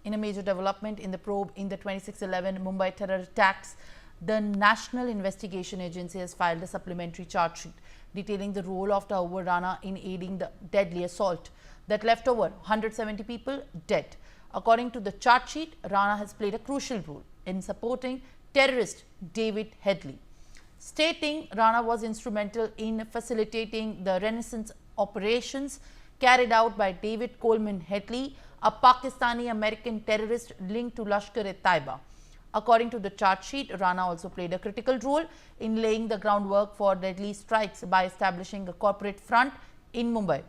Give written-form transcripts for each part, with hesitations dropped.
In a major development in the probe in the 26/11 Mumbai terror attacks, the National Investigation Agency has filed a supplementary charge sheet detailing the role of Taur Rana in aiding the deadly assault that left over 170 people dead. According to the charge sheet, Rana has played a crucial role in supporting terrorist David Headley, stating Rana was instrumental in facilitating the renaissance operations carried out by David Coleman Headley, a Pakistani-American terrorist linked to Lashkar-e-Taiba. According to the charge sheet, Rana also played a critical role in laying the groundwork for deadly strikes by establishing a corporate front in Mumbai.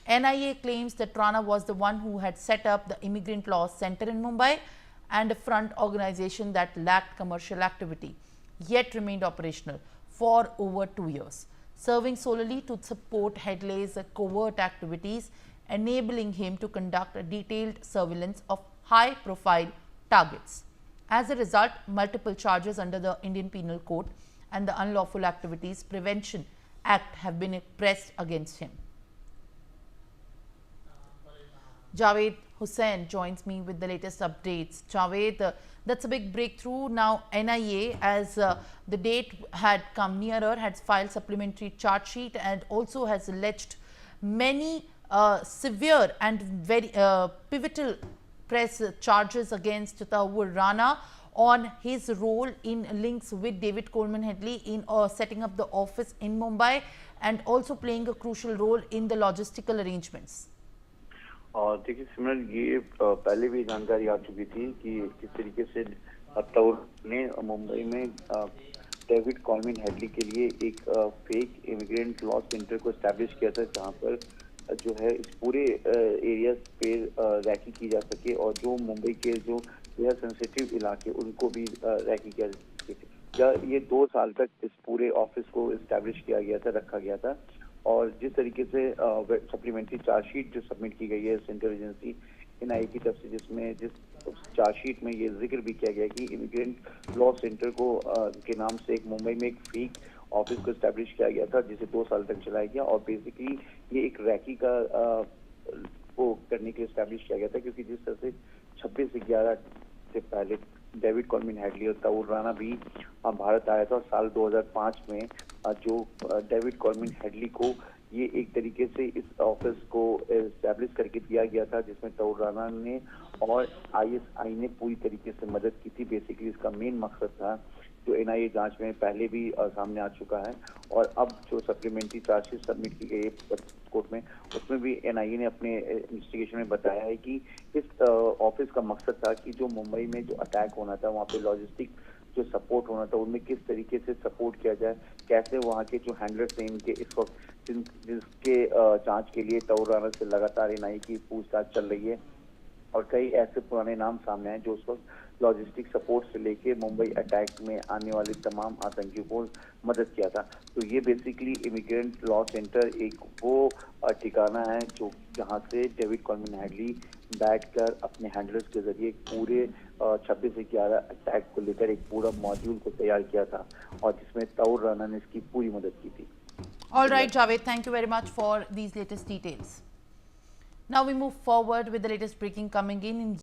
NIA claims that Rana was the one who had set up the Immigrant Law Center in Mumbai and a front organization that lacked commercial activity, yet remained operational for over 2 years, serving solely to support Headley's covert activities, enabling him to conduct a detailed surveillance of high-profile targets. As a result, multiple charges under the Indian Penal Code and the Unlawful Activities Prevention Act have been pressed against him. Javed Hussain joins me with the latest updates. Javed, that's a big breakthrough. Now, NIA, as the date had come nearer, had filed supplementary charge sheet and also has alleged many severe and very pivotal press charges against Taur Rana on his role in links with David Coleman Headley in setting up the office in Mumbai and also playing a crucial role in the logistical arrangements. देखिए सिमरन, ये पहले भी जानकारी आ चुकी थी कि किस तरीके से तौर ने मुंबई में डेविड कॉलमिन हेडली के लिए एक फेक इमिग्रेंट लॉ सेंटर को एस्टैब्लिश किया था, जहां पर जो है इस पूरे एरिया पे रैकी की जा सके और जो मुंबई के जो बेहद सेंसिटिव इलाके उनको भी रैकी किया जा सके। ये 2 साल तक इस पूरे ऑफिस को एस्टैब्लिश किया गया था, रखा गया था। और जिस तरीके से सप्लीमेंट्री चार्जशीट जो सबमिट की गई है सेंट्रल एजेंसी NIA की तरफ से, जिसमें जिस चार्जशीट में ये जिक्र भी किया गया कि इमिग्रेंट लॉ सेंटर को के नाम से एक मुंबई में एक फेक ऑफिस को एस्टैब्लिश किया गया था, जिसे 2 साल तक चलाया गया। और बेसिकली ये एक रैकी का को करने के लिए एस्टैब्लिश किया गया था, क्योंकि जिस तरह से 26 से 11 से पहले डेविड कॉलमिन हेडली और ताउर राना भी भारत आया था और साल 2005 में जो डेविड कॉलमिन हेडली को ये एक तरीके से इस ऑफिस को एस्टैब्लिश करके दिया गया था, जिसमें ताउर राना ने और ISI ने पूरी तरीके से मदद की थी। बेसिकली इसका मेन मकसद था जो NIA जांच में पहले भी सामने आ चुका है और अब जो सप्लीमेंट्री चार्जशीट सबमिट की गई है कोर्ट में, उसमें भी NIA ने अपने इन्वेस्टिगेशन में बताया है कि इस ऑफिस का मकसद था कि जो मुंबई में जो अटैक होना था, वहाँ पे लॉजिस्टिक जो सपोर्ट होना था, उनमें किस तरीके से सपोर्ट किया जाए, कैसे वहाँ के जो हैंडलर्स हैं इनके इस वक्त जिसके जांच के लिए ताउर राना से लगातार NIA की पूछताछ चल रही है और कई ऐसे पुराने नाम सामने आए जो उस वक्त लॉजिस्टिक सपोर्ट से लेके मुंबई अटैक में आने वाले तमाम आतंकियों को मदद किया था। तो ये बेसिकली इमिग्रेंट लॉ सेंटर एक वो ठिकाना है जो जहां से डेविड कॉलमिन हेडली बैठकर अपने हैंडलर्स के जरिए पूरे 26 से 11 अटैक को लेकर एक पूरा मॉड्यूल को तैयार किया था और जिसमें ताउर राना ने इसकी पूरी मदद की थी। All right, Javed, thank you very much for these latest details. Now we move forward with the latest breaking coming in